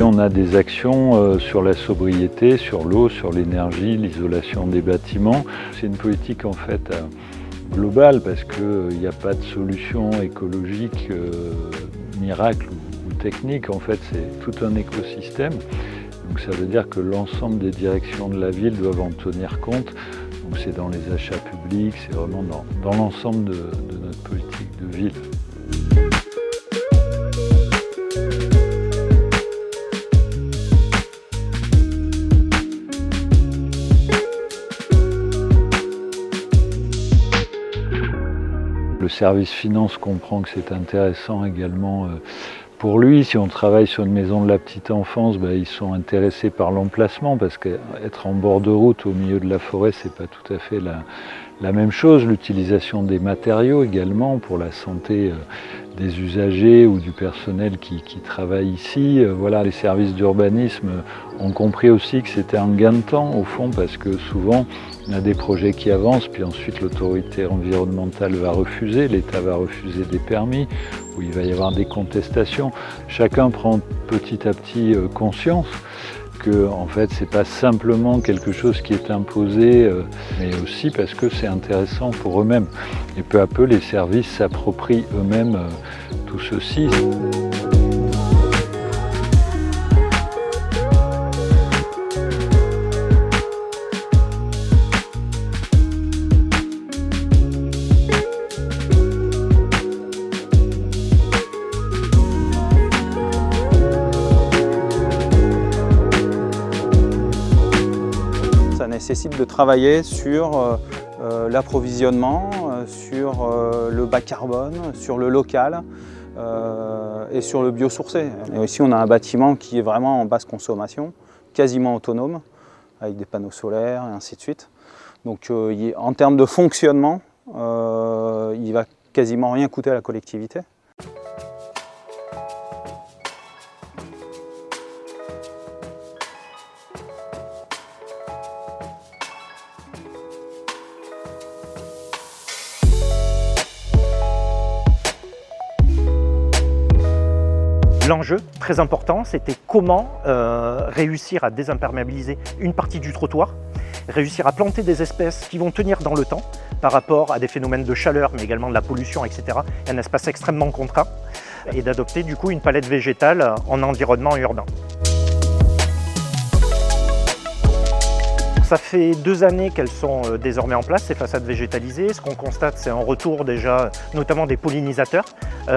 on a des actions sur la sobriété, sur l'eau, sur l'énergie, l'isolation des bâtiments. C'est une politique en fait globale parce qu'il n'y a pas de solution écologique miracle ou technique. En fait, c'est tout un écosystème. Donc ça veut dire que l'ensemble des directions de la ville doivent en tenir compte. Donc c'est dans les achats publics, c'est vraiment dans l'ensemble de notre politique de ville. Le service finance comprend que c'est intéressant également pour lui. Si on travaille sur une maison de la petite enfance, ils sont intéressés par l'emplacement parce qu'être en bord de route au milieu de la forêt, c'est pas tout à fait la même chose. L'utilisation des matériaux également pour la santé des usagers ou du personnel qui travaille ici. Voilà, les services d'urbanisme ont compris aussi que c'était un gain de temps au fond parce que souvent on a des projets qui avancent puis ensuite l'autorité environnementale va refuser, l'État va refuser des permis où il va y avoir des contestations. Chacun prend petit à petit conscience que en fait c'est pas simplement quelque chose qui est imposé, mais aussi parce que c'est intéressant pour eux-mêmes. Et peu à peu les services s'approprient eux-mêmes tout ceci. Ça nécessite de travailler sur l'approvisionnement, sur le bas carbone, sur le local et sur le biosourcé. Et aussi on a un bâtiment qui est vraiment en basse consommation, quasiment autonome, avec des panneaux solaires et ainsi de suite. Donc en termes de fonctionnement, il ne va quasiment rien coûter à la collectivité. L'enjeu très important, c'était comment réussir à désimperméabiliser une partie du trottoir, réussir à planter des espèces qui vont tenir dans le temps par rapport à des phénomènes de chaleur, mais également de la pollution, etc. Un espace extrêmement contraint, et d'adopter du coup une palette végétale en environnement urbain. Ça fait 2 années qu'elles sont désormais en place, ces façades végétalisées. Ce qu'on constate, c'est un retour déjà, notamment des pollinisateurs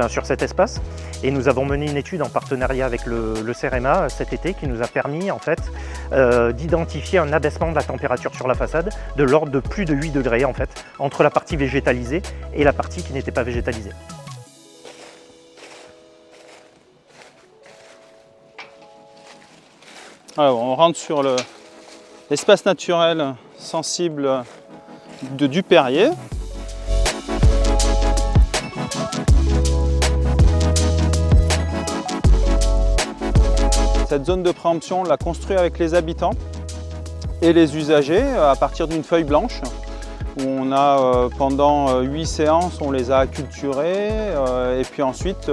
sur cet espace. Et nous avons mené une étude en partenariat avec le CEREMA cet été qui nous a permis en fait d'identifier un abaissement de la température sur la façade de l'ordre de plus de 8 degrés en fait, entre la partie végétalisée et la partie qui n'était pas végétalisée. Alors, on rentre sur l'espace naturel sensible de Dupérier. Cette zone de préemption, on l'a construite avec les habitants et les usagers à partir d'une feuille blanche où on a pendant 8 séances, on les a acculturés et puis ensuite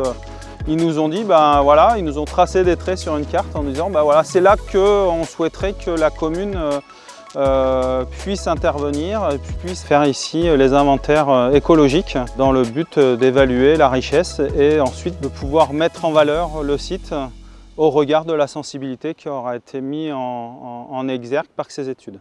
ils nous ont dit, voilà, ils nous ont tracé des traits sur une carte en disant, voilà, c'est là qu'on souhaiterait que la commune puisse intervenir, puisse faire ici les inventaires écologiques dans le but d'évaluer la richesse et ensuite de pouvoir mettre en valeur le site au regard de la sensibilité qui aura été mise en exergue par ces études.